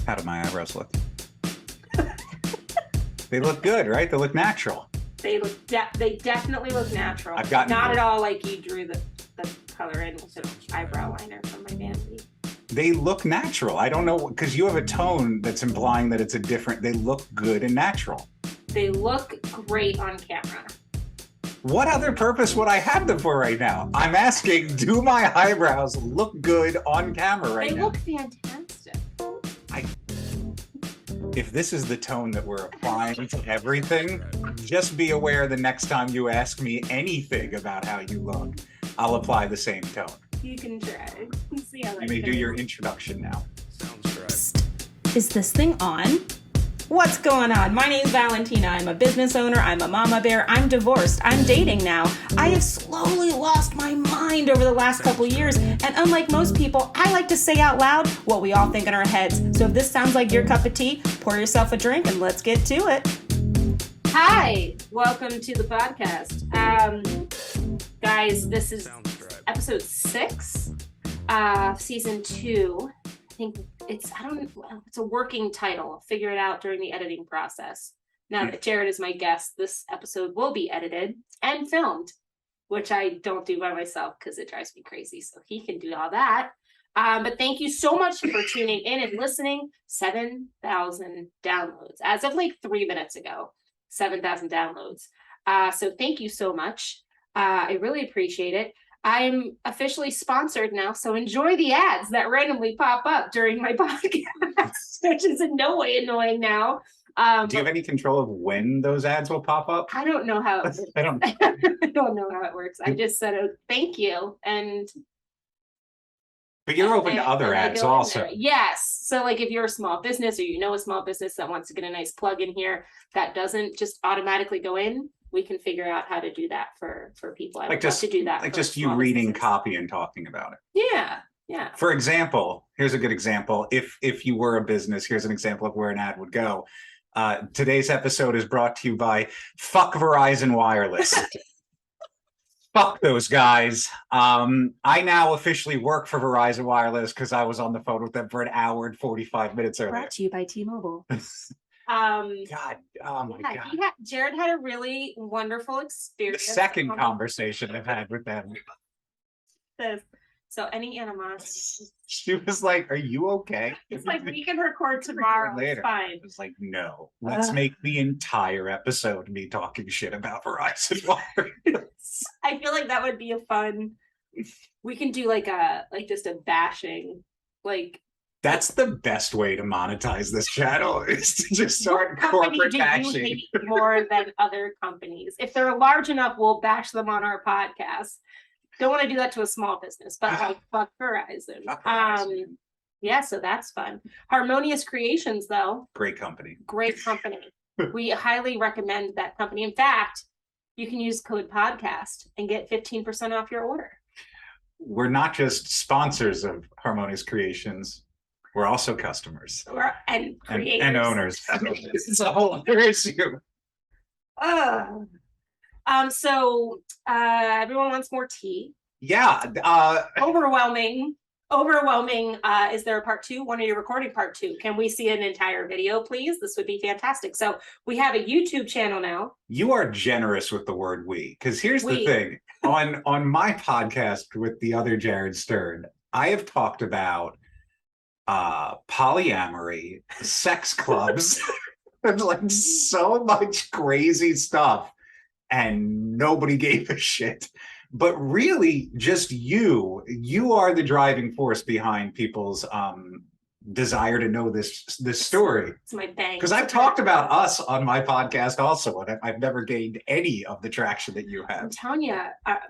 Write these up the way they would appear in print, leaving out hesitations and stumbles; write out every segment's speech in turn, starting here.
How do my eyebrows look? They look good, right? They look natural. They definitely look natural. I've gotten not at all like you drew the color in with an eyebrow liner from my vanity. They look natural. I don't know, because you have a tone that's implying that it's a different. They look good and natural. They look great on camera. What other purpose would I have them for right now? I'm asking, do my eyebrows look good on camera right now? They look fantastic. If this is the tone that we're applying to everything, just be aware the next time you ask me anything about how you look, I'll apply the same tone. You can try. See how You may do your introduction now. Psst. Is this thing on? What's going on? My name's Valentina. I'm a business owner. I'm a mama bear. I'm divorced. I'm dating now. I have slowly lost my mind over the last couple years. And unlike most people, I like to say out loud what we all think in our heads. So if this sounds like your cup of tea, pour yourself a drink and let's get to it. Hi, welcome to the podcast. Guys, this is episode 6, season 2. I think it's a working title. I'll figure it out during the editing process. Now that Jared is my guest, this episode will be edited and filmed, which I don't do by myself because it drives me crazy. So he can do all that. But thank you so much for tuning in and listening. 7,000 downloads as of like 3 minutes ago. 7,000 downloads. So thank you so much. I really appreciate it. I'm officially sponsored now, so enjoy the ads that randomly pop up during my podcast, which is in no way annoying now. Do you have any control of when those ads will pop up? I don't know how it works. I don't know how it works. I just said, oh, thank you. But you're open to other ads also. Yes. So like if you're a small business or you know a small business that wants to get a nice plug in here that doesn't just automatically go in, we can figure out how to do that for people. I would love to do that. Like just you reading copy and talking about it. Yeah. Yeah. For example, here's a good example. If you were a business, here's an example of where an ad would go. Today's episode is brought to you by Fuck Verizon Wireless. Fuck those guys. I now officially work for Verizon Wireless because I was on the phone with them for an hour and 45 minutes earlier. Brought to you by T-Mobile. God, oh my God. Jared had a really wonderful experience. The second conversation I've had with them. So any animosity? She was like, "Are you okay?" It's like we can record tomorrow. Later. It's fine. I was like, "No, let's make the entire episode me talking shit about Verizon Wireless." I feel like that would be a fun. We can do like just a bashing, like. That's the best way to monetize this channel is to just start corporate bashing. You hate more than other companies? If they're large enough, we'll bash them on our podcast. Don't want to do that to a small business, but like fuck Verizon. Yeah, so that's fun. Harmonious Creations, though. Great company. Great company. We highly recommend that company. In fact, you can use code podcast and get 15% off your order. We're not just sponsors of Harmonious Creations. We're also customers and creators and owners. It's a whole other issue. So everyone wants more tea. Yeah. Overwhelming. Is there a part 2? When are you recording part 2? Can we see an entire video, please? This would be fantastic. So we have a YouTube channel now. You are generous with the word we, because here's the thing. On my podcast with the other Jared Stern, I have talked about polyamory, sex clubs, and like so much crazy stuff, and nobody gave a shit. But really, just you are the driving force behind people's desire to know this story. It's my bang. Because I've talked about us on my podcast also, and I've never gained any of the traction that you have. I'm telling you,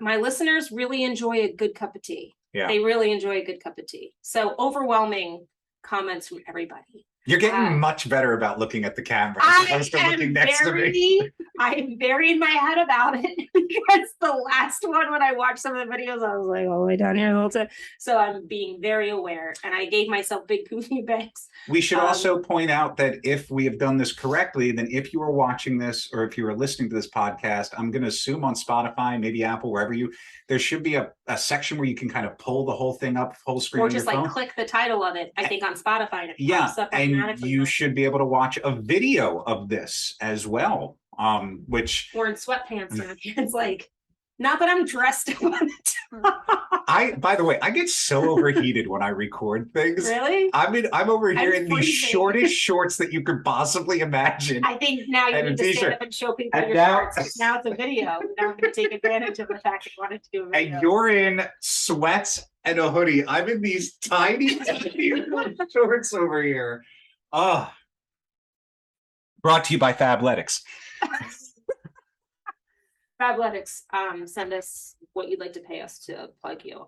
my listeners really enjoy a good cup of tea. Yeah. They really enjoy a good cup of tea. So overwhelming comments from everybody. You're getting much better about looking at the camera as opposed to looking next to me. I am very in my head about it because the last one, when I watched some of the videos, I was like all the way down here the whole time. So I'm being very aware, and I gave myself big goofy bangs. We should also point out that if we have done this correctly, then if you are watching this or if you are listening to this podcast, I'm going to assume on Spotify, maybe Apple, wherever there should be a a section where you can kind of pull the whole thing up full screen Or on just your like phone. click the title of it, I think on Spotify, and it Yeah, pops up and automatically. you should be able to watch a video of this as well. Which we're in sweatpants now. It's like, not that I'm dressed up on it. by the way, I get so overheated when I record things. Really? I'm over here I'm in the freezing. shortest shorts that you could possibly imagine. I think now you And a need to stand t-shirt. up and show people And your now- shorts. 'Cause now it's a video. Now I'm going to take advantage of the fact that you wanted to do a video. And you're in sweats and a hoodie. I'm in these tiny shorts over here. Oh. Brought to you by Fabletics. Fabletics, send us what you'd like to pay us to plug you.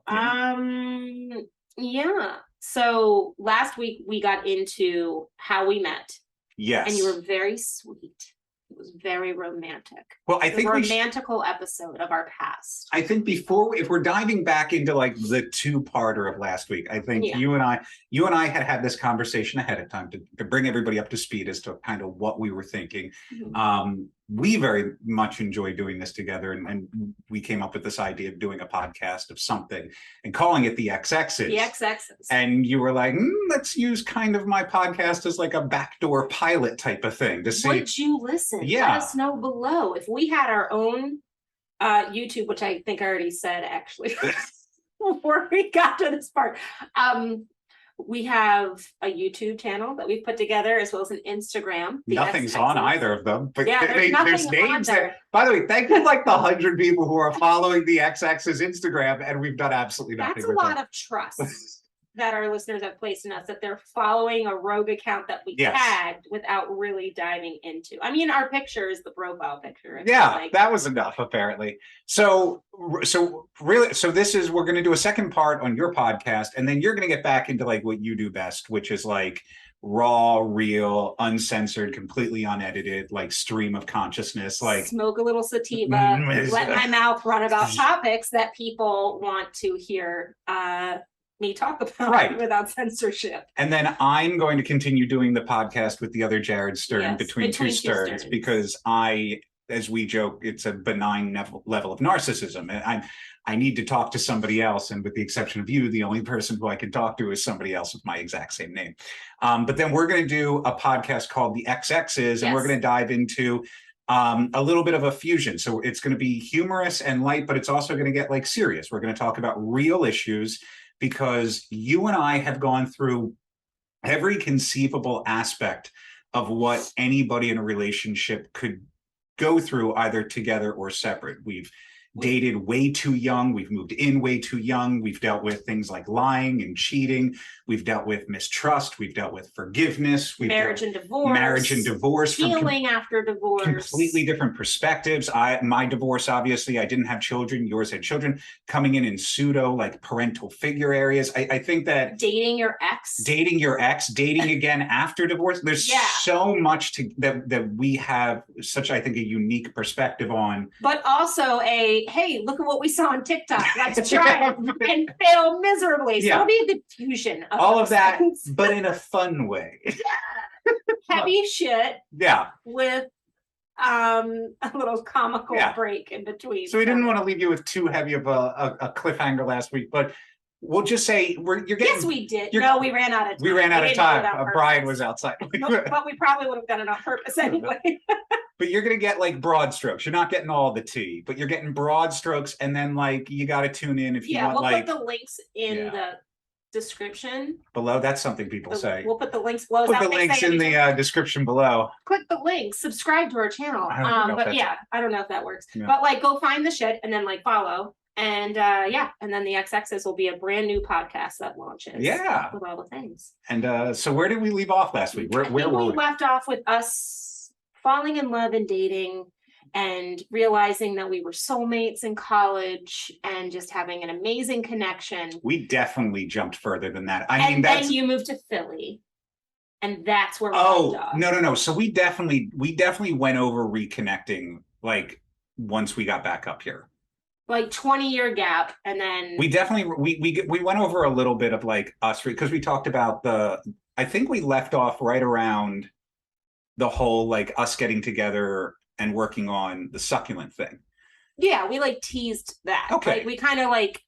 Yeah. So last week we got into how we met, Yes. and you were very sweet. It was very romantic. Well, I The think romantical episode of our past. I think if we're diving back into like the two-parter of last week, I think Yeah. you and I had this conversation ahead of time to bring everybody up to speed as to kind of what we were thinking. Mhm. We very much enjoy doing this together, and we came up with this idea of doing a podcast of something and calling it the Ex Exes. The Ex Exes. And you were like, let's use kind of my podcast as like a backdoor pilot type of thing to see. Would you listen? Yeah. Let us know below. If we had our own YouTube, which I think I already said actually before we got to this part. We have a YouTube channel that we've put together, as well as an Instagram. Nothing's on either of them, but Yeah, there's nothing names on there. there. By the way, thank you like the 100 people who are following the Ex Exes Instagram, and we've done absolutely nothing. That's a with lot them. of trust that our listeners have placed in us, that they're following a rogue account that we Yes. tagged without really diving into. I mean, our picture is the profile picture. It's Yeah, like, that was enough apparently. So this is, we're going to do a second part on your podcast, and then you're going to get back into like what you do best, which is like raw, real, uncensored, completely unedited, like stream of consciousness, like smoke a little sativa, Mm, let my mouth run about topics that people want to hear me talk about, Right. without censorship. And then I'm going to continue doing the podcast with the other Jared Stern, Yes, between two Sterns, because as we joke, it's a benign level of narcissism. And I need to talk to somebody else. And with the exception of you, the only person who I can talk to is somebody else with my exact same name. But then we're going to do a podcast called the Ex Exes, and we're going to dive into a little bit of a fusion. So it's going to be humorous and light, but it's also going to get like serious. We're going to talk about real issues, because you and I have gone through every conceivable aspect of what anybody in a relationship could go through, either together or separate. We've dated way too young. We've moved in way too young. We've dealt with things like lying and cheating. We've dealt with mistrust. We've dealt with forgiveness. We've Marriage and divorce. Healing after divorce. Completely different perspectives. My divorce, obviously, I didn't have children. Yours had children. Coming in pseudo like parental figure areas. I think that dating your ex, dating again after divorce. There's so much that we have such, I think, a unique perspective on. But also hey, look at what we saw on TikTok. Let's try it and fail miserably. So it'll be a good fusion of all of that, things. but in a fun way. Heavy shit. Yeah. With a little comical break in between. So we didn't want to leave you with too heavy of a cliffhanger last week, but we'll just say you're getting. Yes, we did. No, we ran out of time. We ran out of time. Brian was outside. Nope, but we probably would have done it on purpose anyway. But you're going to get like broad strokes. You're not getting all the tea, but you're getting broad strokes. And then like, you got to tune in if you want. We'll like put the links in the description below. That's something people say. We'll put the links below. Put the links in the description below. Click the link, subscribe to our channel. I don't know if that works. Yeah. But like, go find the shit and then like follow. And and then the Ex Exes will be a brand new podcast that launches. Yeah. With all the things. And so where did we leave off last week? Where were we? Left off with us falling in love and dating, and realizing that we were soulmates in college, and just having an amazing connection. We definitely jumped further than that. Then you moved to Philly, and that's where we left off. No. So we definitely went over reconnecting, like once we got back up here. Like 20-year gap, and then we definitely we went over a little bit of like us, because we talked about I think we left off right around the whole like us getting together and working on the succulent thing. Yeah, we like teased that. Okay. Like, we kind of like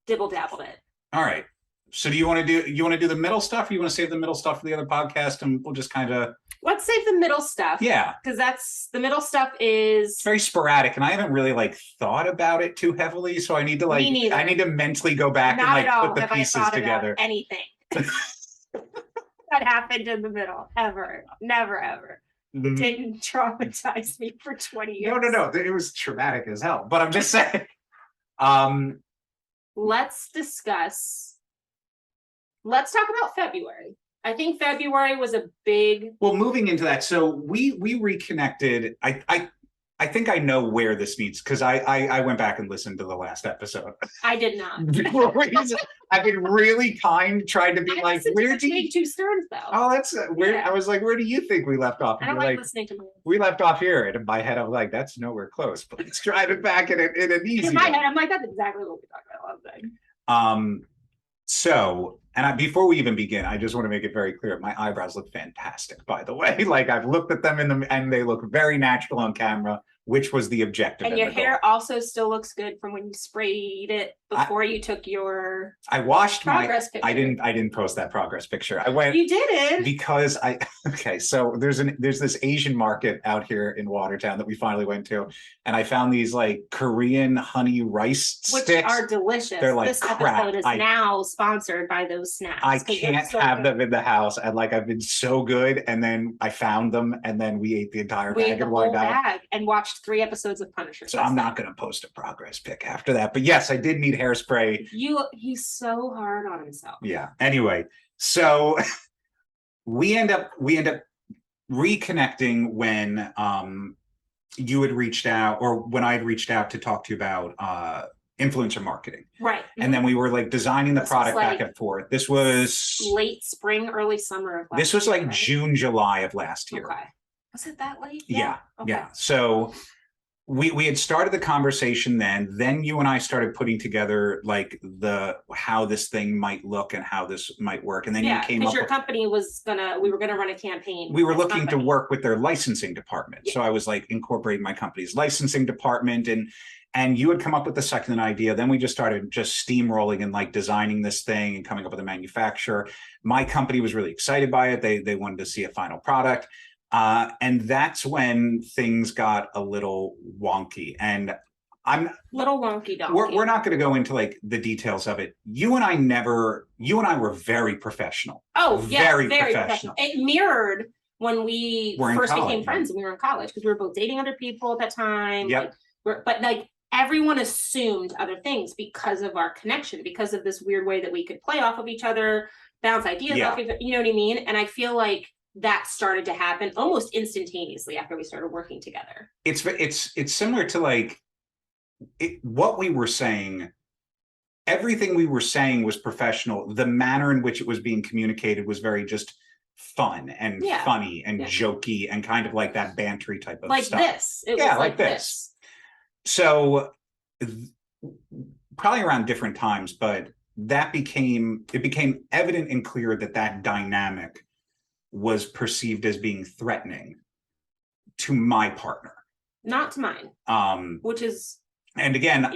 dibble dabbled it. All right. So do you want to do the middle stuff, or you want to save the middle stuff for the other podcast, and we'll just kind of let's save the middle stuff. Yeah, because the middle stuff is very sporadic, and I haven't really like thought about it too heavily. So I need to like I need to mentally go back Not and like at all put the have pieces I thought together. About anything that happened in the middle ever, never ever. It didn't traumatize me for 20 years. No. It was traumatic as hell. But I'm just saying. Let's talk about February. I think February was a big. Well, moving into that, so we reconnected. I think I know where this needs, because I went back and listened to the last episode. I did not. I've been really kind, trying to be like, where do you? Two Stearns though. Oh, that's where I was like, where do you think we left off? I don't like listening to. We left off here, and in my head, I'm like, that's nowhere close. But let's drive it back in an easy. In my head, I'm like, that's exactly what we talked about last night. So, and before we even begin, I just want to make it very clear, my eyebrows look fantastic, by the way. Like, I've looked at them and they look very natural on camera, which was the objective. And your hair also still looks good from when you sprayed it before you took your. I washed progress picture. I didn't post that progress picture. I went. You didn't, because okay. So there's this Asian market out here in Watertown that we finally went to, and I found these like Korean honey rice sticks, which are delicious. They're like this crap. episode is now sponsored by those snacks. I can't have them in the house, and like I've been so good, and then I found them, and then we ate the entire bag and went out and watched 3 episodes of Punisher. So I'm not going to post a progress pic after that. But yes, I did need hairspray. He's so hard on himself. Yeah. Anyway, so we end up reconnecting when you had reached out, or when I had reached out to talk to you about influencer marketing. Right. And then we were like designing the product back and forth. This was late spring, early summer of last This was year, like right? June, July of last year. Okay. Was it that late? Yeah. Okay. Yeah. So we had started the conversation then you and I started putting together like how this thing might look and how this might work. And then you came up your company we were gonna run a campaign. We were looking to work with their licensing department. Yeah. So I was like incorporating my company's licensing department, and you had come up with the second idea. Then we just started steamrolling and like designing this thing and coming up with a manufacturer. My company was really excited by it. They wanted to see a final product. And that's when things got a little wonky. And I'm little wonky donkey. We're not going to go into like the details of it. You and I were very professional. Oh, yeah, very professional. It mirrored when we first became friends and we were in college, because we were both dating other people at that time. Yep. But like everyone assumed other things because of our connection, because of this weird way that we could play off of each other, bounce ideas off of each other, you know what I mean? And I feel like that started to happen almost instantaneously after we started working together. It's similar to like what we were saying. Everything we were saying was professional. The manner in which it was being communicated was very just fun and funny and jokey and kind of like that bantery type of like stuff. This. It was like this. So probably around different times, but it became evident and clear that dynamic was perceived as being threatening to my partner, not to mine. Which is, and again,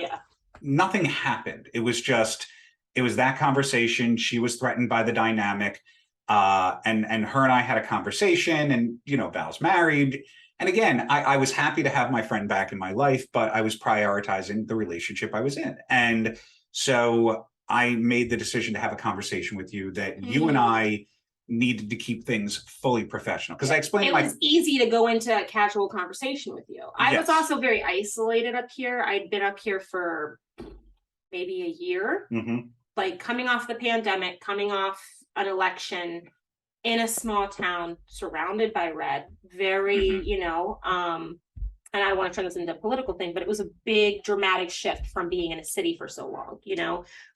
nothing happened. It was that conversation. She was threatened by the dynamic, and her and I had a conversation, and Val's married. And again, I was happy to have my friend back in my life, but I was prioritizing the relationship I was in. And so I made the decision to have a conversation with you that you and I needed to keep things fully professional, because I explained it was easy to go into a casual conversation with you. I was also very isolated up here. I'd been up here for maybe a year, like coming off the pandemic, coming off an election in a small town surrounded by red, very and I don't want to turn this into a political thing, but it was a big dramatic shift from being in a city for so long,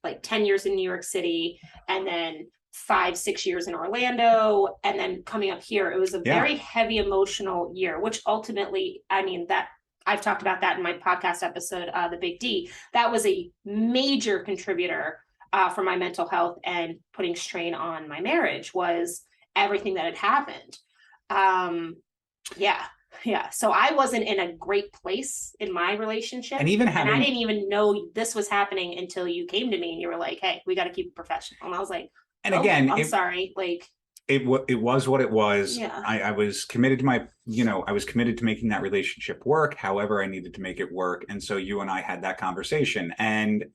like 10 years in New York City, and then 5-6 years in Orlando, and then coming up here. It was a very heavy emotional year, which ultimately, I mean, that I've talked about that in my podcast episode, The Big D. That was a major contributor for my mental health and putting strain on my marriage, was everything that had happened. Yeah. So I wasn't in a great place in my relationship. And even I didn't even know this was happening until you came to me and you were like, hey, we got to keep it professional. And I was like, and again, I'm sorry. Like, it was what it was. Yeah. I was committed to I was committed to making that relationship work. However, I needed to make it work. And so you and I had that conversation. And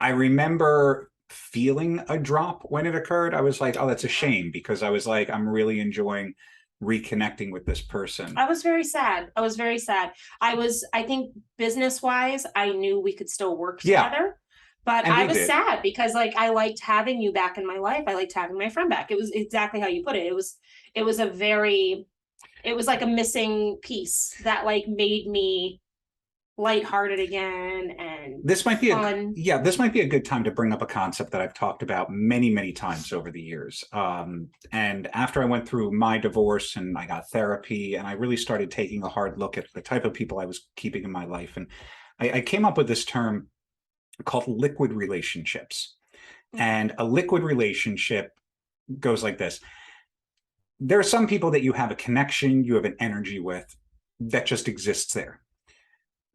I remember feeling a drop when it occurred. I was like, oh, that's a shame, because I was like, I'm really enjoying reconnecting with this person. I was very sad. I think business wise, I knew we could still work together. But And I we was did. sad because like I liked having you back in my life. I liked having my friend back. It was exactly how you put it. It was like a missing piece that like made me lighthearted again and This might be fun. this might be a good time to bring up a concept that I've talked about many, many times over the years. And after I went through my divorce and I got therapy, and I really started taking a hard look at the type of people I was keeping in my life, and I came up with this term called liquid relationships. And a liquid relationship goes like this. There are some people that you have a connection, you have an energy with, that just exists there.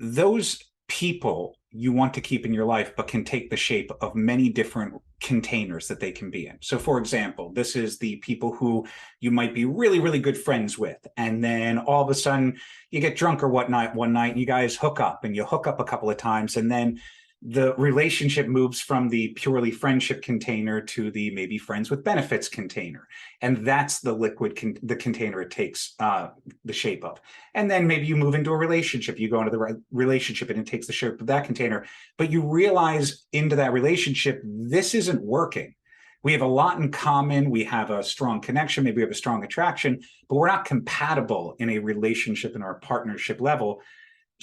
Those people you want to keep in your life, but can take the shape of many different containers that they can be in. So for example, this is the people who you might be really, really good friends with. And then all of a sudden you get drunk or whatnot one night and you guys hook up, and you hook up a couple of times. And then the relationship moves from the purely friendship container to the maybe friends with benefits container. And that's the the container it takes the shape of. And then maybe you move into a relationship, you go into the relationship and it takes the shape of that container. But you realize into that relationship, this isn't working. We have a lot in common. We have a strong connection. Maybe we have a strong attraction, but we're not compatible in a relationship in our partnership level.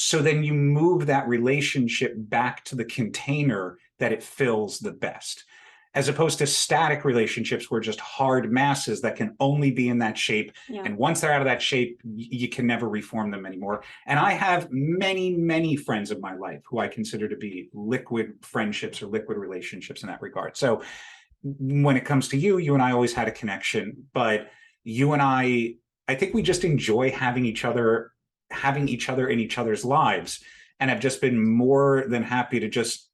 So then you move that relationship back to the container that it fills the best, as opposed to static relationships where just hard masses that can only be in that shape. Yeah. And once they're out of that shape, you can never reform them anymore. And I have many, many friends of my life who I consider to be liquid friendships or liquid relationships in that regard. So when it comes to you and I always had a connection, but you and I think we just enjoy having each other in each other's lives, and have just been more than happy to just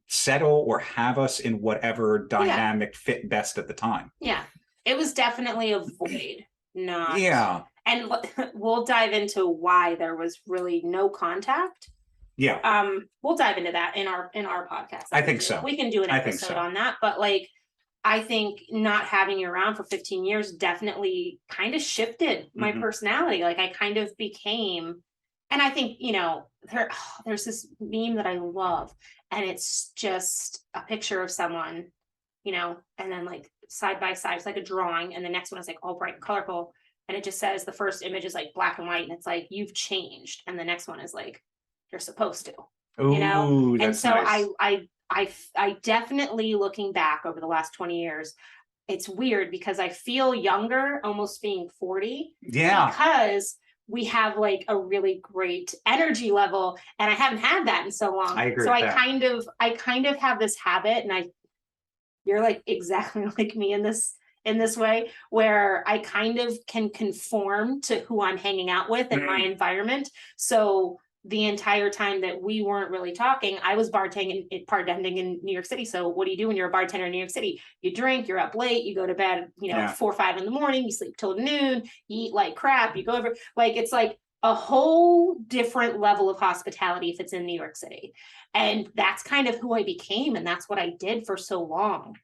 settle or have us in whatever dynamic fit best at the time. Yeah, it was definitely a void. Not. Yeah. And we'll dive into why there was really no contact. Yeah. We'll dive into that in our podcast. I think so. We can do an episode on that, but like, I think not having you around for 15 years definitely kind of shifted my personality. Like I kind of became, and I think, there's this meme that I love, and it's just a picture of someone, and then like side by side, it's like a drawing. And the next one is like all bright and colorful. And it just says the first image is like black and white. And it's like, you've changed. And the next one is like, you're supposed to, Ooh, and so nice. I definitely, looking back over the last 20 years, it's weird because I feel younger, almost being 40. Yeah. Because we have like a really great energy level, and I haven't had that in so long. I agree. So I kind of have this habit, and you're like exactly like me in this way, where I kind of can conform to who I'm hanging out with in my environment. So the entire time that we weren't really talking, I was bartending in New York City. So what do you do when you're a bartender in New York City? You drink, you're up late, you go to bed, 4 or 5 in the morning, you sleep till noon, you eat like crap, you go over, like, it's like a whole different level of hospitality if it's in New York City. And that's kind of who I became. And that's what I did for so long.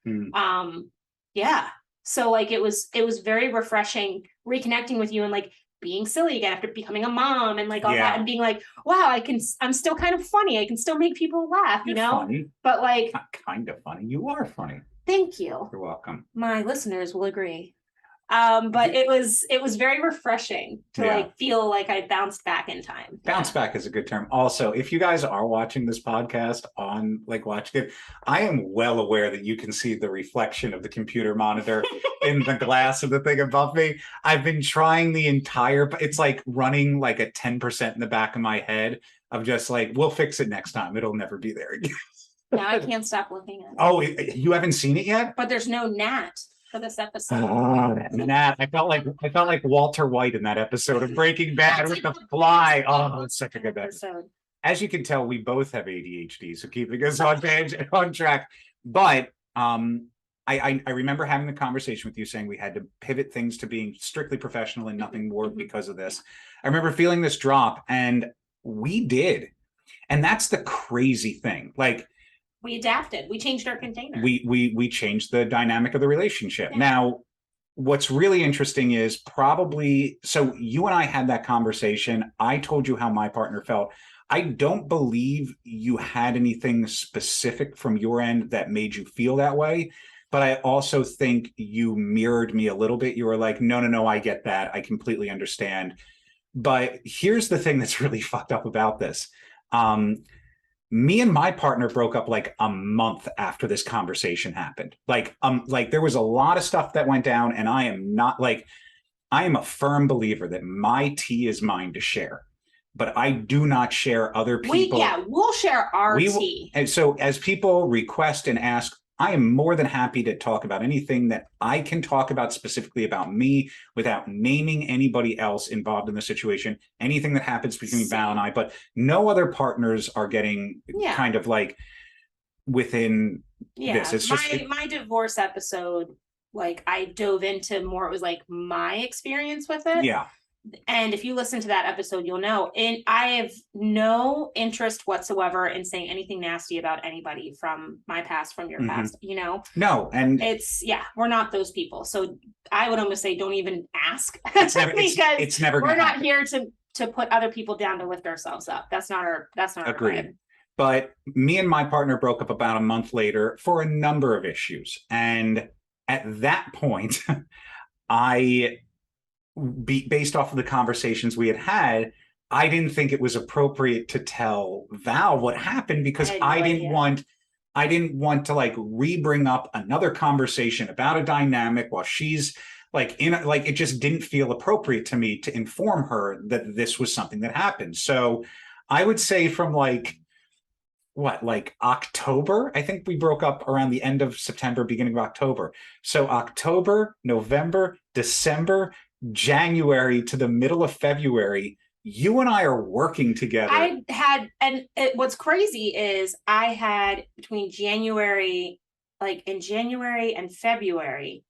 Yeah. So like, it was very refreshing reconnecting with you and like being silly again after becoming a mom and like all that, and being like, wow, I'm still kind of funny. I can still make people laugh, You're funny. But like, not kind of funny. You are funny. Thank you. You're welcome. My listeners will agree. But it was very refreshing to like feel like I bounced back in time. Bounce back is a good term. Also, if you guys are watching this podcast on like watching it, I am well aware that you can see the reflection of the computer monitor in the glass of the thing above me. I've been trying it's like running like a 10% in the back of my head of just like, we'll fix it next time. It'll never be there again. Now I can't stop looking at it. Oh, you haven't seen it yet? But there's no gnat. for this episode. Oh, Nat, I felt like Walter White in that episode of Breaking Bad with the fly. Oh, it's such a good episode. As you can tell, we both have ADHD, so keeping us on track. But I remember having the conversation with you saying we had to pivot things to being strictly professional and nothing more because of this. I remember feeling this drop, and we did. And that's the crazy thing. Like, we adapted. We changed our container. We changed the dynamic of the relationship. Yeah. Now, what's really interesting is probably, so you and I had that conversation. I told you how my partner felt. I don't believe you had anything specific from your end that made you feel that way. But I also think you mirrored me a little bit. You were like, no, I get that. I completely understand. But here's the thing that's really fucked up about this. Me and my partner broke up like a month after this conversation happened. Like there was a lot of stuff that went down, and I am a firm believer that my tea is mine to share, but I do not share other people. We'll share our tea. And so as people request and ask, I am more than happy to talk about anything that I can talk about specifically about me without naming anybody else involved in the situation, anything that happens between Val and I, but no other partners are getting kind of like within this. It's just my divorce episode, like I dove into more, it was like my experience with it. Yeah. And if you listen to that episode, you'll know. And I have no interest whatsoever in saying anything nasty about anybody from my past, from your past, you know? No. And we're not those people. So I would almost say, don't even ask. It's never we're not here to put other people down to lift ourselves up. That's not our Agreed. vibe. But me and my partner broke up about a month later for a number of issues. And at that point, based off of the conversations we had, I didn't think it was appropriate to tell Val what happened because I didn't want to like re-bring up another conversation about a dynamic while she's like it just didn't feel appropriate to me to inform her that this was something that happened. So I would say from like October, I think we broke up around the end of September, beginning of October. So October, November, December, January to the middle of February, you and I are working together. What's crazy is I had between January and February,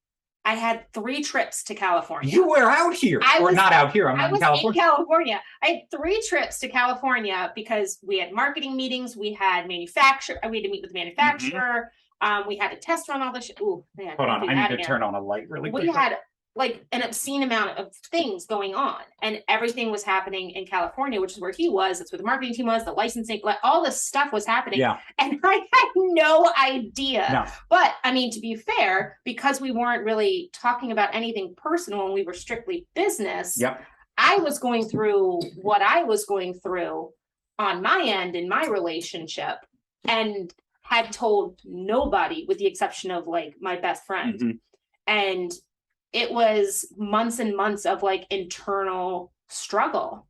I had 3 trips to California. You were out here. Not out here. I'm not in California. In California. I had 3 trips to California because we had marketing meetings. We had we had to meet with the manufacturer. We had to test run all the shit. Ooh, man, hold on. I need to turn on a light really quick. We had like an obscene amount of things going on, and everything was happening in California, which is where he was. That's where the marketing team was, the licensing, like all this stuff was happening. Yeah. And I had no idea. No. But I mean, to be fair, because we weren't really talking about anything personal and we were strictly business, I was going through what I was going through on my end in my relationship and had told nobody with the exception of like my best friend. And it was months and months of like internal struggle.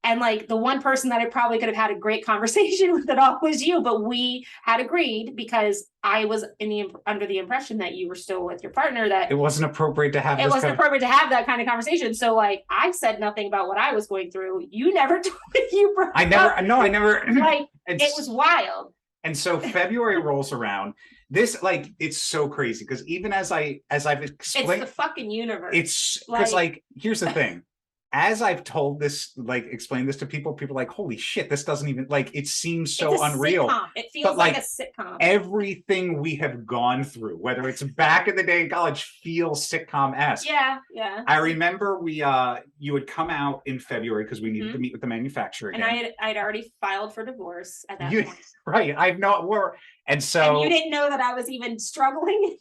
And like the one person that I probably could have had a great conversation with it all was you, but we had agreed because I was under the impression that you were still with your partner, that it wasn't appropriate to have appropriate to have that kind of conversation. So like I said nothing about what I was going through. You never told me you broke up. I never like it was wild. And so February rolls around. This like it's so crazy because even as I've explained, it's the fucking universe. It's because like here's the thing. As I've told this, like explained this to people are like, holy shit, this doesn't even like it seems so unreal. Sitcom. It feels like a sitcom. Everything we have gone through, whether it's back in the day in college, feels sitcom-esque. Yeah. I remember you had come out in February because we needed to meet with the manufacturer again. And I'd already filed for divorce at that point. Right. And you didn't know that I was even struggling in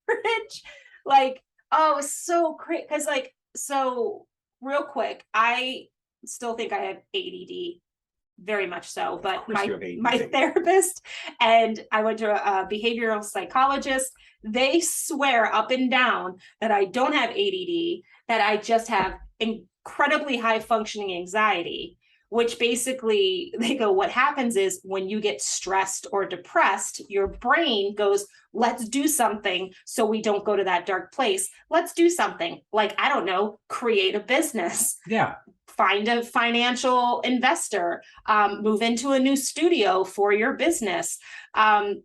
marriage. Like, oh, it was so great. Because like, so real quick, I still think I have ADD, very much so, but my therapist and I went to a behavioral psychologist. They swear up and down that I don't have ADD, that I just have incredibly high functioning anxiety, which basically they go, what happens is when you get stressed or depressed, your brain goes, let's do something so we don't go to that dark place. Let's do something like, I don't know, create a business. Yeah. Find a financial investor, move into a new studio for your business, open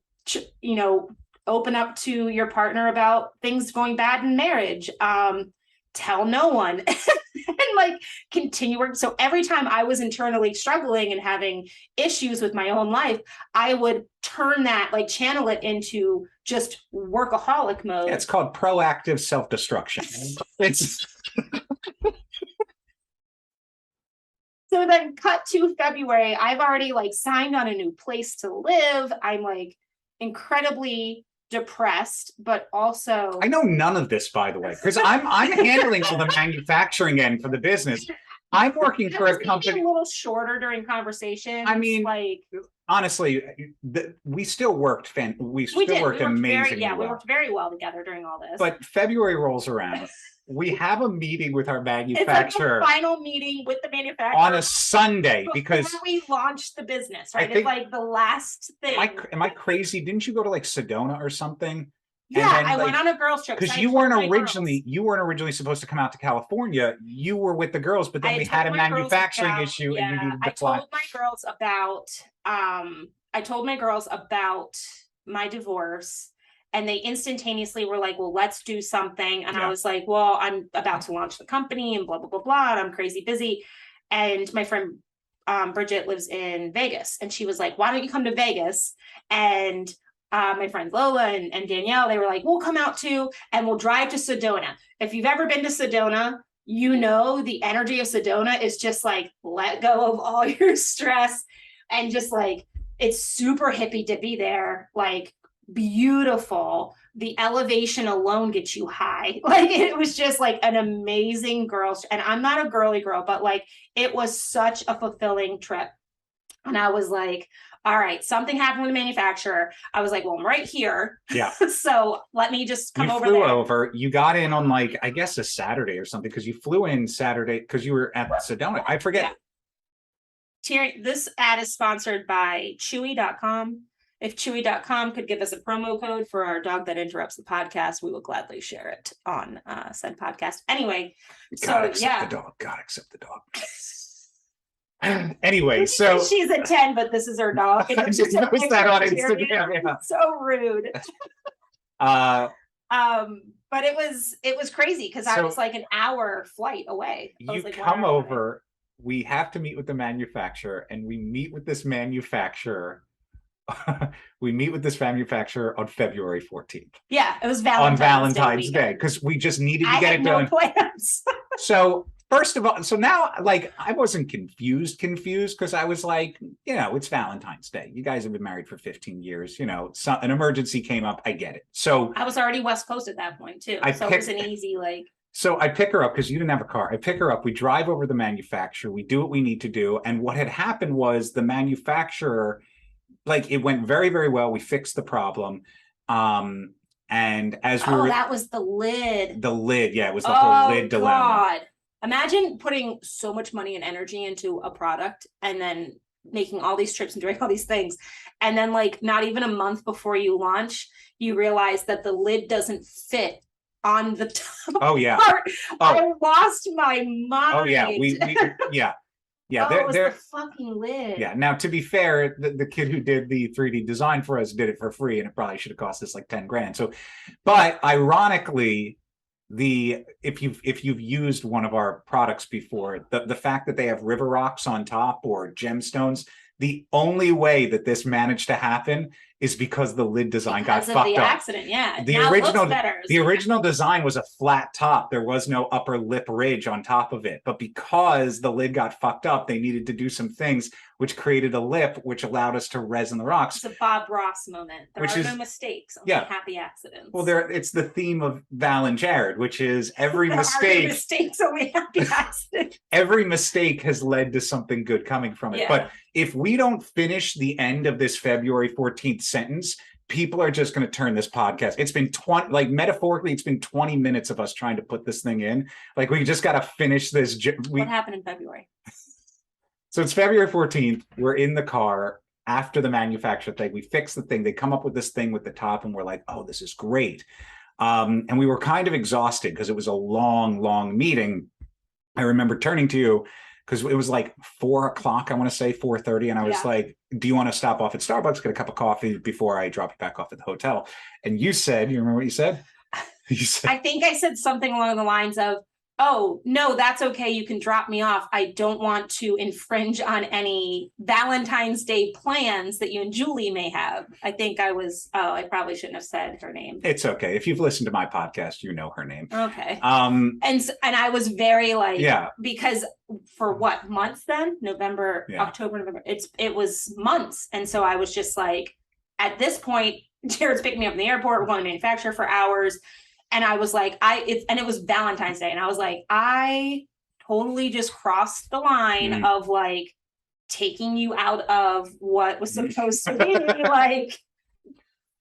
up to your partner about things going bad in marriage, tell no one, and like continue work. So every time I was internally struggling and having issues with my own life, I would turn that, like channel it into just workaholic mode. Yeah, it's called proactive self-destruction. It's So then cut to February, I've already like signed on a new place to live. I'm like incredibly depressed, but also I know none of this, by the way, because I'm handling all the manufacturing end for the business. I'm working for a company. A little shorter during conversations. I mean, like honestly, we still worked. We worked amazingly well. We worked very well together during all this. But February rolls around. We have a meeting with our manufacturer. It's like the final meeting with the manufacturer on a Sunday because we launched the business, right? It's like the last thing. Am I crazy? Didn't you go to like Sedona or something? Yeah, I went on a girls trip because you weren't originally supposed to come out to California. You were with the girls, but then we had a manufacturing issue, and you needed to fly. I told my girls about my divorce. And they instantaneously were like, well, let's do something. And I was like, well, I'm about to launch the company and blah, blah, blah, blah. And I'm crazy busy. And my friend Bridget lives in Vegas. And she was like, why don't you come to Vegas? And my friends Lola and Danielle, they were like, we'll come out too. And we'll drive to Sedona. If you've ever been to Sedona, you know the energy of Sedona is just like, let go of all your stress. And just like, it's super hippy dippy there. Like, beautiful. The elevation alone gets you high. Like it was just like an amazing girls. And I'm not a girly girl, but like it was such a fulfilling trip. And I was like, all right, something happened with the manufacturer. I was like, well, I'm right here. Yeah. So let me just come over. You flew over. You got in on like, I guess a Saturday or something, because you flew in Saturday because you were at Sedona. I forget. Yeah. This ad is sponsored by Chewy.com. If Chewy.com could give us a promo code for our dog that interrupts the podcast, we will gladly share it on said podcast. Anyway, God accept the dog. Anyway, so she's a 10, but this is her dog. I just noticed that on Instagram. Yeah. So rude. But it was crazy because I was like an hour flight away. You come over. We have to meet with the manufacturer, and we meet with this manufacturer. We meet with this manufacturer on February 14th. Yeah, it was Valentine's Day because we just needed to get it done. Plans. So first of all, so now like I wasn't confused because I was like, it's Valentine's Day. You guys have been married for 15 years. An emergency came up. I get it. So I was already West Coast at that point too. So it was an easy like. So I pick her up because you didn't have a car. I pick her up. We drive over the manufacturer. We do what we need to do. And what had happened was the manufacturer. Like it went very, very well. We fixed the problem. And as we were that was the lid. Yeah, it was the whole lid dilemma. God. Imagine putting so much money and energy into a product and then making all these trips and doing all these things. And then like not even a month before you launch, you realize that the lid doesn't fit on the top. Oh yeah. Part. I lost my mind. Oh yeah. We yeah. Yeah, it was the fucking lid. Yeah. Now, to be fair, the kid who did the 3D design for us did it for free, and it probably should have cost us like 10 grand. So, but ironically, if you've used one of our products before, the fact that they have river rocks on top or gemstones, the only way that this managed to happen is because the lid design got fucked up. The accident, yeah. The original design was a flat top. There was no upper lip ridge on top of it. But because the lid got fucked up, they needed to do some things which created a lip, which allowed us to resin the rocks. It's a Bob Ross moment. There are no mistakes, only happy accidents. Well, it's the theme of Val and Jared, which is every mistake. Mistakes, only happy accidents. Every mistake has led to something good coming from it. Yeah. But if we don't finish the end of this February 14th sentence, people are just going to turn this podcast. It's been metaphorically, it's been 20 minutes of us trying to put this thing in. Like we just got to finish this. What happened in February? So it's February 14th. We're in the car after the manufacture thing. We fix the thing. They come up with this thing with the top, and we're like, oh, this is great. And we were kind of exhausted because it was a long, long meeting. I remember turning to you because it was like 4 o'clock, I want to say 4:30. And I was like, do you want to stop off at Starbucks, get a cup of coffee before I drop you back off at the hotel? And you said, you remember what you said? You said, I think I said something along the lines of, oh, no, that's okay. You can drop me off. I don't want to infringe on any Valentine's Day plans that you and Julie may have. I think I probably shouldn't have said her name. it's okay. If you've listened to my podcast, you know her name. Okay. And I was very because for what, months then? November, October, November. It was months. And so I was just like, at this point, Jared's picking me up in the airport. We're going to manufacture for hours. And I was like, it was Valentine's Day. And I was like, I totally just crossed the line of like taking you out of what was supposed to be like,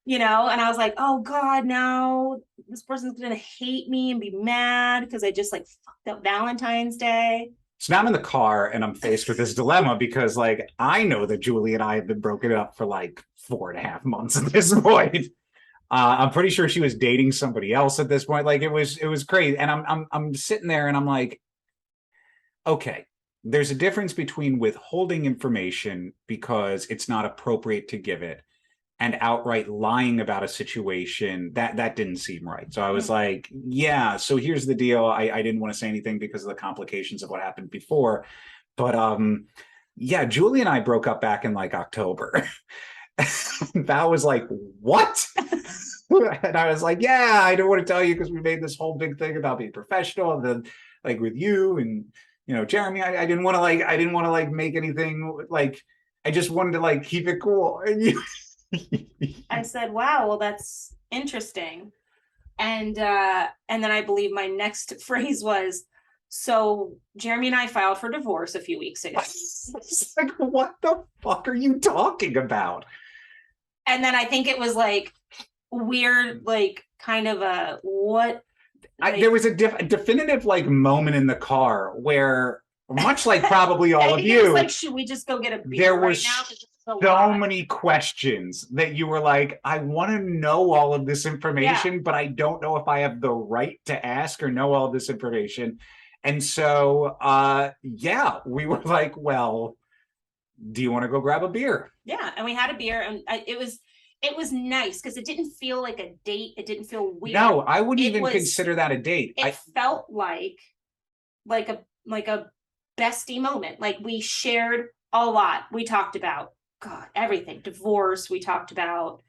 and I was like, oh God, now this person's going to hate me and be mad because I just like fucked up Valentine's Day. So now I'm in the car and I'm faced with this dilemma because like, I know that Julie and I have been broken up for like 4.5 months at this point. I'm pretty sure she was dating somebody else at this point. Like it was crazy. And I'm sitting there and I'm like, okay, there's a difference between withholding information because it's not appropriate to give it and outright lying about a situation that didn't seem right. So I was like, yeah, so here's the deal. I didn't want to say anything because of the complications of what happened before. But yeah, Julie and I broke up back in like October. Val was like, what? And I was like, yeah, I don't want to tell you because we made this whole big thing about being professional. And then like with you and, Jeremy, I didn't want to like make anything like, I just wanted to like keep it cool. And you I said, wow, well, that's interesting. And then I believe my next phrase was, so Jeremy and I filed for divorce a few weeks ago. It's like, what the fuck are you talking about? And then I think it was like weird, like kind of a what? Like, there was a definitive like moment in the car where, much like probably all of you, like, should we just go get a beer there right was now? So many questions that you were like, I want to know all of this information, but I don't know if I have the right to ask or know all of this information. And so, we were like, well, do you want to go grab a beer? Yeah. And we had a beer and it was nice because it didn't feel like a date. It didn't feel weird. No, I wouldn't even consider that a date. It felt like a bestie moment. Like we shared a lot. We talked about God, everything. Divorce. We talked about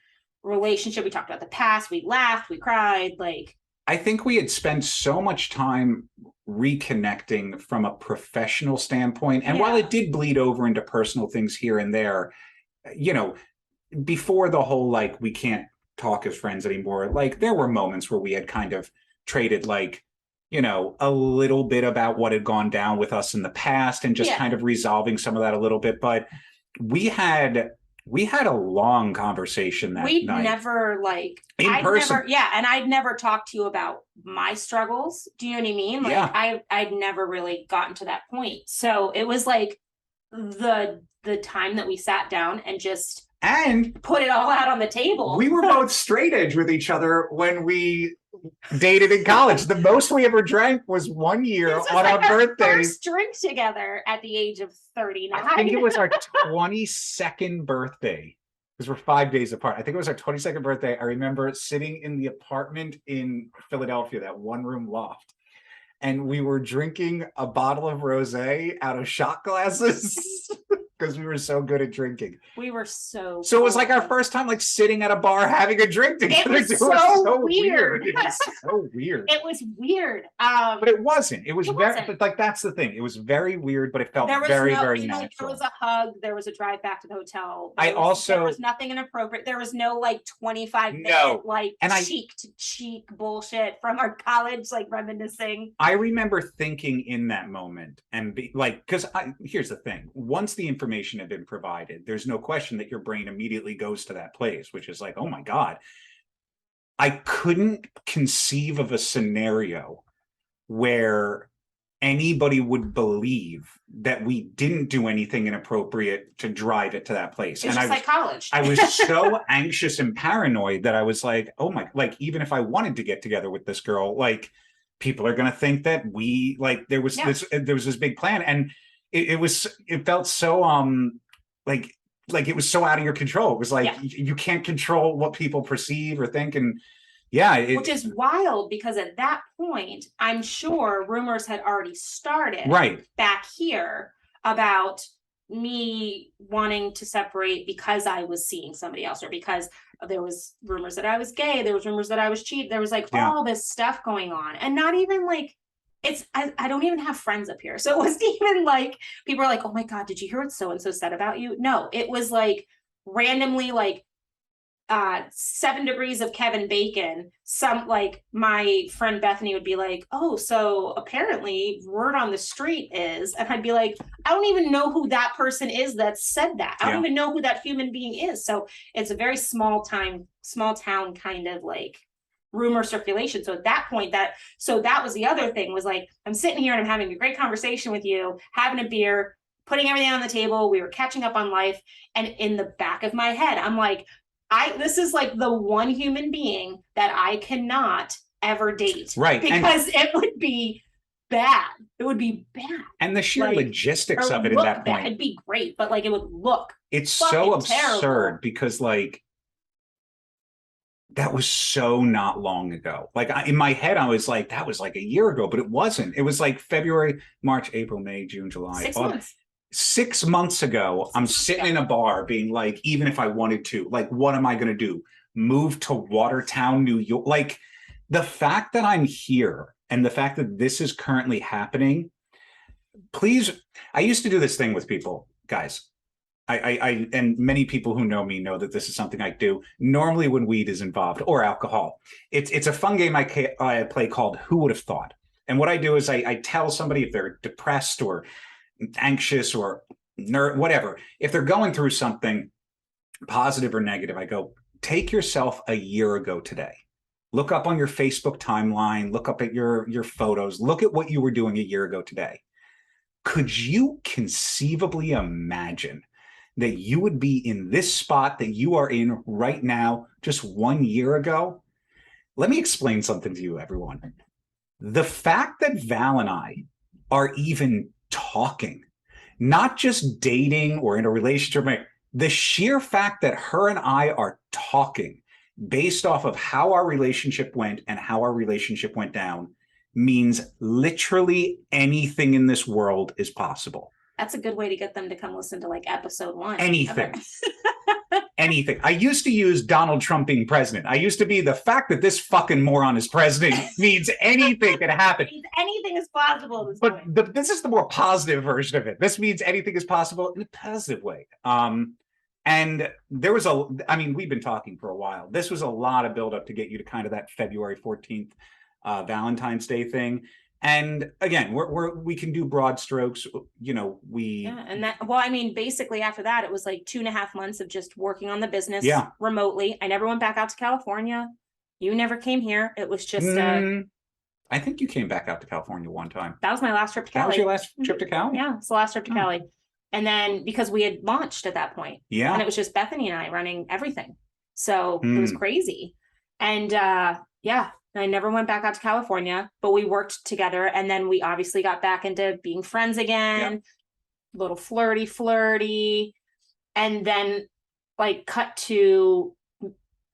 relationship. We talked about the past. We laughed. We cried. Like I think we had spent so much time reconnecting from a professional standpoint. And while it did bleed over into personal things here and there, before the whole, like, we can't talk as friends anymore, like there were moments where we had kind of traded like, a little bit about what had gone down with us in the past and just kind of resolving some of that a little bit. But we had a long conversation that night. Never like in person. And I'd never talked to you about my struggles. Do you know what I mean? Like I'd never really gotten to that point. So it was like the time that we sat down and just put it all out on the table. We were both straight edge with each other when we dated in college. The most we ever drank was 1 year on our birthdays. First drink together at the age of 39. I think it was our 22nd birthday because we're 5 days apart. I think it was our 22nd birthday. I remember sitting in the apartment in Philadelphia, that one-room loft, and we were drinking a bottle of rosé out of shot glasses because we were so good at drinking. We were so it was like our first time like sitting at a bar having a drink together. It was so weird. It was so weird. It was weird. But it wasn't. It was but like that's the thing. It was very weird, but it felt very natural. There was a hug. There was a drive back to the hotel. There was nothing inappropriate. There was no like 25-minute cheek to cheek bullshit from our college, like reminiscing. I remember thinking in that moment and because here's the thing. Once the information had been provided, there's no question that your brain immediately goes to that place, which is like, oh my God. I couldn't conceive of a scenario where anybody would believe that we didn't do anything inappropriate to drive it to that place. It's just like college. I was so anxious and paranoid that I was like, oh my, like, even if I wanted to get together with this girl, like, people are going to think that we, like, there was this big plan. And it felt so, like it was so out of your control. It was like, you can't control what people perceive or think. And which is wild, because at that point, I'm sure rumors had already started back here about me wanting to separate because I was seeing somebody else, or because there was rumors that I was gay. There was rumors that I was cheating. There was like all this stuff going on, and not even like, I don't even have friends up here. So it wasn't even like people are like, oh my God, did you hear what so-and-so said about you? No, it was like randomly, like 7 degrees of Kevin Bacon. Some, like, my friend Bethany would be like, oh, so apparently word on the street is, and I'd be like, I don't even know who that person is that said that. I don't even know who that human being is. So it's a very small town kind of like rumor circulation. So at that point, that was the other thing, was like, I'm sitting here and I'm having a great conversation with you, having a beer, putting everything on the table. We were catching up on life. And in the back of my head, I'm like, this is like the one human being that I cannot ever date. Right. Because it would be bad. It would be bad. And the sheer logistics of it at that point. It'd be great, but like, it would look. It's so absurd terrible. Because like, that was so not long ago. Like, in my head, I was like, that was like a year ago, but it wasn't. It was like February, March, April, May, June, July. 6 months. 6 months ago, I'm sitting in a bar being like, even if I wanted to, like, what am I going to do? Move to Watertown, New York? Like, the fact that I'm here and the fact that this is currently happening, please, I used to do this thing with people, guys. I and many people who know me know that this is something I do normally when weed is involved, or alcohol. It's a fun game I play called Who Would Have Thought? And what I do is I tell somebody, if they're depressed or anxious or whatever, if they're going through something positive or negative, I go, take yourself a year ago today. Look up on your Facebook timeline, look up at your photos, look at what you were doing a year ago today. Could you conceivably imagine that you would be in this spot that you are in right now just 1 year ago? Let me explain something to you, everyone. The fact that Val and I are even talking, not just dating or in a relationship, the sheer fact that her and I are talking based off of how our relationship went and how our relationship went down means literally anything in this world is possible. That's a good way to get them to come listen to like episode 1. Anything. Anything. I used to use Donald Trump being president. I used to be, the fact that this fucking moron is president means anything can happen. Anything is possible. But this is the more positive version of it. This means anything is possible in a positive way. And there was we've been talking for a while. This was a lot of buildup to get you to kind of that February 14th Valentine's Day thing. And again, we can do broad strokes, basically after that, it was like 2.5 months of just working on the business remotely. I never went back out to California. You never came here. It was just I think you came back out to California one time. That was my last trip to Cali. That was your last trip to Cali? Yeah, it's the last trip to Cali. And then because we had launched at that point. Yeah. And it was just Bethany and I running everything. So it was crazy. And I never went back out to California, but we worked together. And then we obviously got back into being friends again, a little flirty. And then like cut to,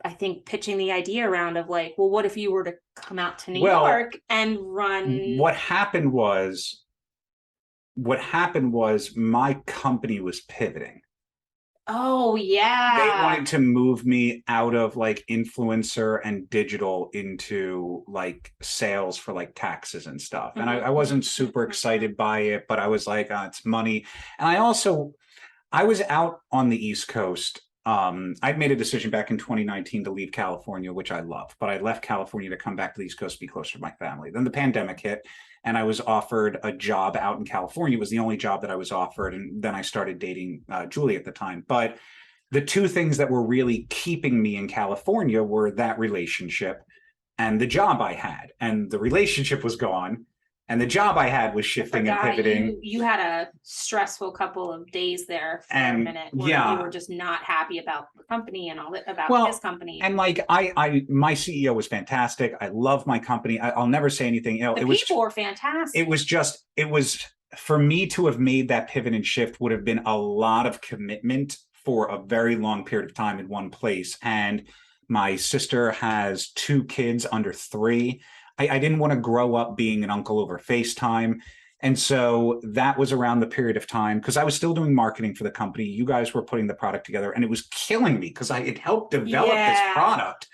I think, pitching the idea around of like, well, what if you were to come out to New York and run? What happened was my company was pivoting. Oh, yeah. They wanted to move me out of like influencer and digital into like sales for like taxes and stuff. And I wasn't super excited by it, but I was like, it's money. And I was out on the East Coast. I'd made a decision back in 2019 to leave California, which I love, but I left California to come back to the East Coast to be closer to my family. Then the pandemic hit and I was offered a job out in California. It was the only job that I was offered. And then I started dating Julie at the time. But the two things that were really keeping me in California were that relationship and the job I had. And the relationship was gone. And the job I had was shifting and pivoting. You had a stressful couple of days there for a minute where you were just not happy about the company and all that about his company. And like my CEO was fantastic. I love my company. I'll never say anything ill. People were fantastic. It was for me to have made that pivot and shift would have been a lot of commitment for a very long period of time in one place. And my sister has 2 kids under 3. I didn't want to grow up being an uncle over FaceTime. And so that was around the period of time because I was still doing marketing for the company. You guys were putting the product together and it was killing me because I had helped develop this product.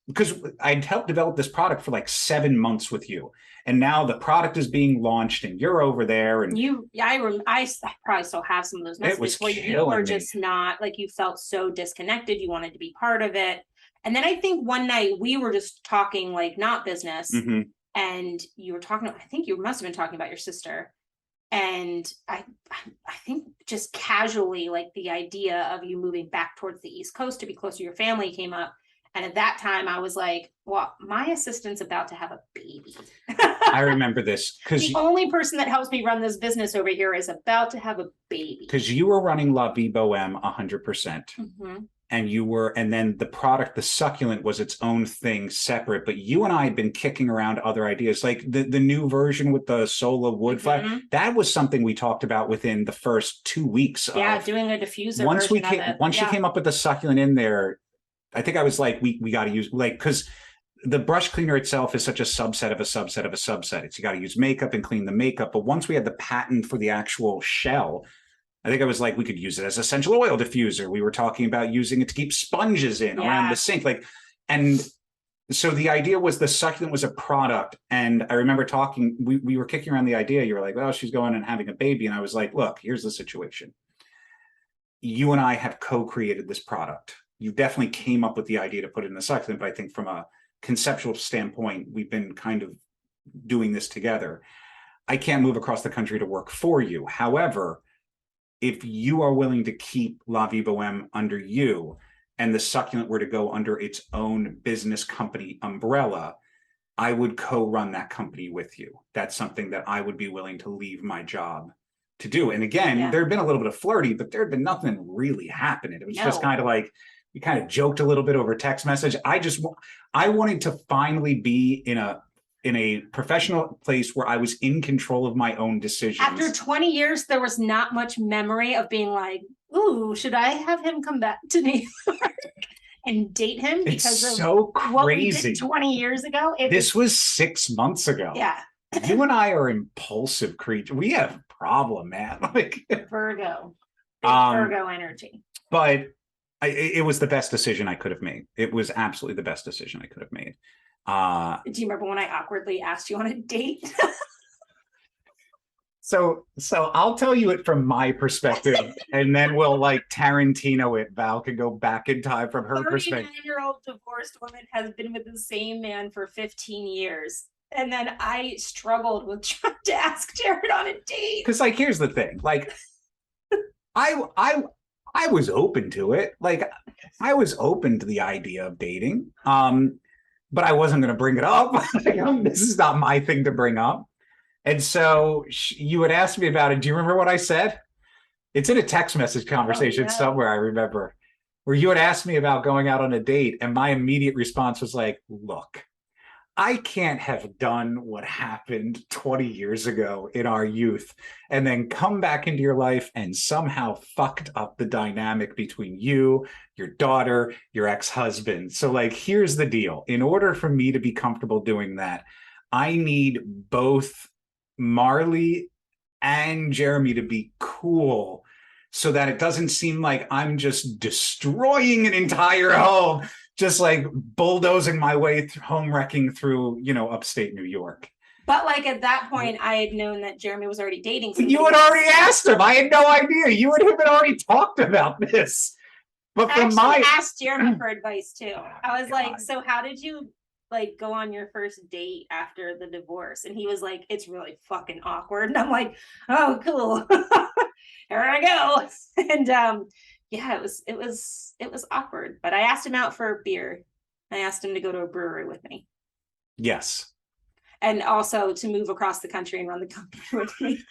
Because I'd helped develop this product for like 7 months with you. And now the product is being launched and you're over there. And I probably still have some of those messages where you were just not, like, you felt so disconnected. You wanted to be part of it. And then I think one night we were just talking, like, not business. Mm-hmm. And you were talking, I think you must have been talking about your sister. And I think just casually, like, the idea of you moving back towards the East Coast to be closer to your family came up. And at that time, I was like, well, my assistant's about to have a baby. I remember this because the only person that helps me run this business over here is about to have a baby. Because you were running La Vie Boheme 100%. Mm-hmm. And then the product, the succulent, was its own thing separate. But you and I had been kicking around other ideas, like the new version with the Sola wood flat. That was something we talked about within the first 2 weeks. Yeah, doing a diffuser. Once you came up with the succulent in there, I think I was like, we got to use, like, because the brush cleaner itself is such a subset of a subset of a subset. It's you got to use makeup and clean the makeup. But once we had the patent for the actual shell, I think I was like, we could use it as essential oil diffuser. We were talking about using it to keep sponges in around the sink. And so the idea was the succulent was a product. And I remember talking, we were kicking around the idea. You were like, well, she's going and having a baby. And I was like, look, here's the situation. You and I have co-created this product. You definitely came up with the idea to put it in the succulent, but I think from a conceptual standpoint, we've been kind of doing this together. I can't move across the country to work for you. However, if you are willing to keep La Vie Boheme under you and the succulent were to go under its own business company umbrella, I would co-run that company with you. That's something that I would be willing to leave my job to do. And again, there had been a little bit of flirty, but there had been nothing really happening. It was just kind of like, we kind of joked a little bit over text message. I wanted to finally be in a professional place where I was in control of my own decisions. After 20 years, there was not much memory of being like, ooh, should I have him come back to New York and date him? Because it's so crazy. What we did 20 years ago. This was 6 months ago. Yeah. You and I are impulsive creatures. We have a problem, man. Like Virgo. Virgo energy. But it was the best decision I could have made. It was absolutely the best decision I could have made. Do you remember when I awkwardly asked you on a date? So I'll tell you it from my perspective, and then we'll like Tarantino it. Val can go back in time from her perspective. 39-year-old divorced woman has been with the same man for 15 years. And then I struggled with trying to ask Jared on a date. Because like, here's the thing. Like, I was open to it. Like, I was open to the idea of dating. But I wasn't going to bring it up. This is not my thing to bring up. And so you had asked me about it. Do you remember what I said? It's in a text message conversation somewhere, I remember, where you had asked me about going out on a date. And my immediate response was like, look, I can't have done what happened 20 years ago in our youth and then come back into your life and somehow fucked up the dynamic between you, your daughter, your ex-husband. So like, here's the deal. In order for me to be comfortable doing that, I need both Marley and Jeremy to be cool so that it doesn't seem like I'm just destroying an entire home, just like bulldozing my way through home wrecking through, upstate New York. But like at that point, I had known that Jeremy was already dating somebody. You had already asked him. I had no idea. You and him had already talked about this. But I asked Jeremy for advice too. I was like, so how did you like go on your first date after the divorce? And he was like, it's really fucking awkward. And I'm like, oh, cool. Here I go. And yeah, it was awkward. But I asked him out for a beer. I asked him to go to a brewery with me. Yes. and also to move across the country and run the company with me.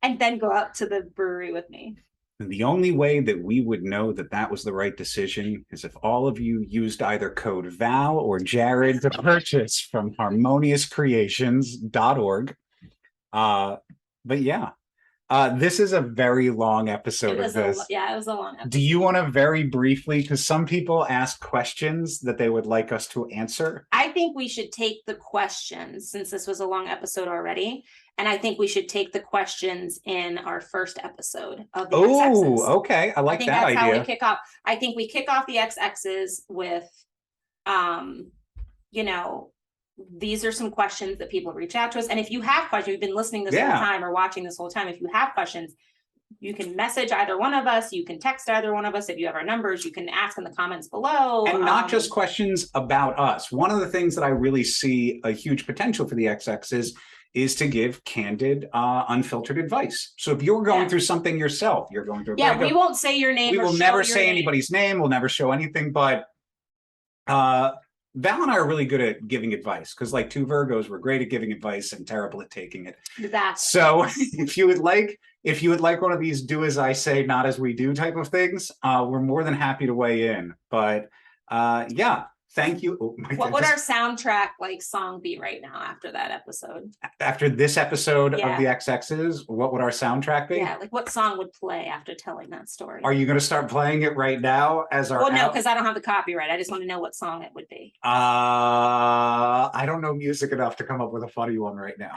And then go out to the brewery with me. And the only way that we would know that that was the right decision is if all of you used either code Val or Jared to purchase from harmoniouscreations.org. But yeah, this is a very long episode of this. It was a long episode. Do you want to very briefly, because some people ask questions that they would like us to answer? I think we should take the questions, since this was a long episode already. And I think we should take the questions in our first episode of the Ex Exes. Oh, okay. I like that idea. That's how we kick off. I think we kick off the Ex Exes with, these are some questions that people reach out to us. And if you have questions, you've been listening this whole time or watching this whole time. If you have questions, you can message either one of us. You can text either one of us. If you have our numbers, you can ask in the comments below. And not just questions about us. One of the things that I really see a huge potential for the Ex Exes is to give candid, unfiltered advice. So if you're going through something yourself, you're going through a breakup, we won't say your name. We will never say anybody's name. We'll never show anything. But Val and I are really good at giving advice, because like two Virgos, we're great at giving advice and terrible at taking it. So if you would like one of these do as I say, not as we do type of things, we're more than happy to weigh in. But thank you. Oh, what would our soundtrack song be right now after that episode? After this episode of the Ex Exes, what would our soundtrack be? Yeah, what song would play after telling that story? Are you going to start playing it right now as our? Well, no, because I don't have the copyright. I just want to know what song it would be. I don't know music enough to come up with a funny one right now.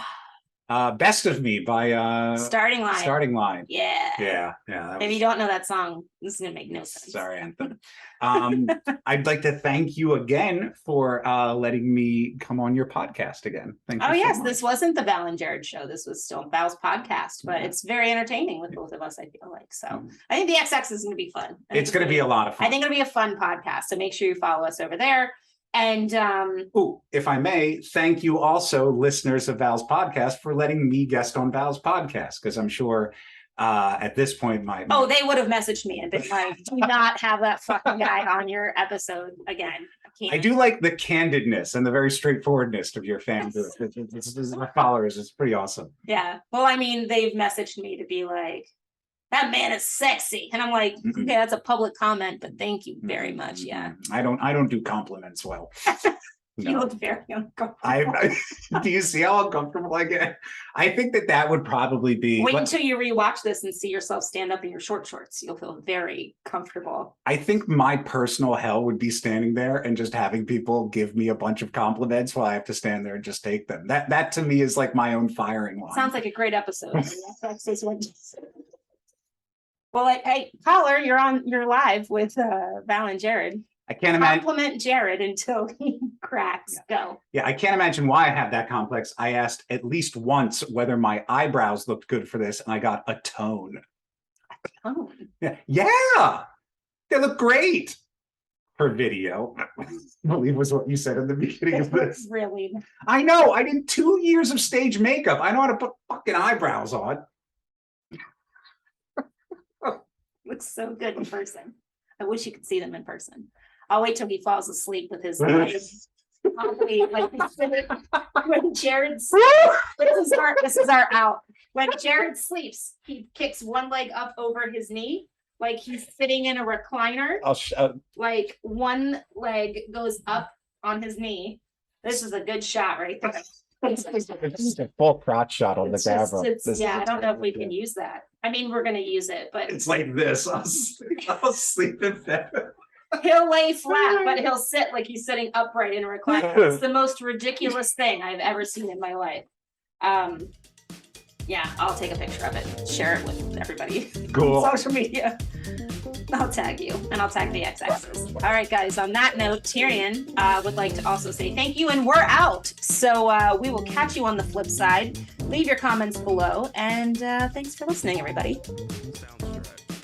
Best of Me by Starting Line. Yeah. If you don't know that song, this is gonna make no sense. Sorry, Anthem. I'd like to thank you again for letting me come on your podcast again. Thank you. Yes, this wasn't the Val and Jared show. This was still Val's podcast, but it's very entertaining with both of us, I feel like. So I think the Ex Exes is gonna be fun. It's gonna be a lot of fun. I think it'll be a fun podcast. So make sure you follow us over there. And if I may, thank you also, listeners of Val's podcast, for letting me guest on Val's podcast, because I'm sure at this point they would have messaged me and been like, do not have that fucking guy on your episode again. I do like the candidness and the very straightforwardness of your fans. My followers. It's pretty awesome. Yeah. Well, I mean, they've messaged me to be like, that man is sexy. And I'm like, okay, that's a public comment, but thank you very much. Yeah. I don't do compliments well. No. You look very uncomfortable. Do you see how uncomfortable I get? I think that would probably be. Wait until you rewatch this and see yourself stand up in your short shorts. You'll feel very comfortable. I think my personal hell would be standing there and just having people give me a bunch of compliments while I have to stand there and just take them. That to me is like my own firing line. Sounds like a great episode. Well, hey, caller, you're live with Val and Jared. I can't imagine. Compliment Jared until he cracks. Go. Yeah, I can't imagine why I have that complex. I asked at least once whether my eyebrows looked good for this, and I got a tone. A tone? Yeah. They look great for video. I believe was what you said in the beginning of this. Really? I know. I did 2 years of stage makeup. I know how to put fucking eyebrows on. Looks so good in person. I wish you could see them in person. I'll wait till he falls asleep with his legs. When Jared's this is our out. When Jared sleeps, he kicks one leg up over his knee, like he's sitting in a recliner. Like one leg goes up on his knee. This is a good shot right there. It's just a full crotch shot on the camera. I don't know if we can use that. I mean, we're gonna use it, but it's like this. I'll sleep in bed. He'll lay flat, but he'll sit like he's sitting upright in a recliner. It's the most ridiculous thing I've ever seen in my life. Yeah, I'll take a picture of it, share it with everybody. Cool. On social media. I'll tag you, and I'll tag the Ex Exes. All right, guys, on that note, Tyrion would like to also say thank you, and we're out. So we will catch you on the flip side. Leave your comments below, and thanks for listening, everybody. Sounds right.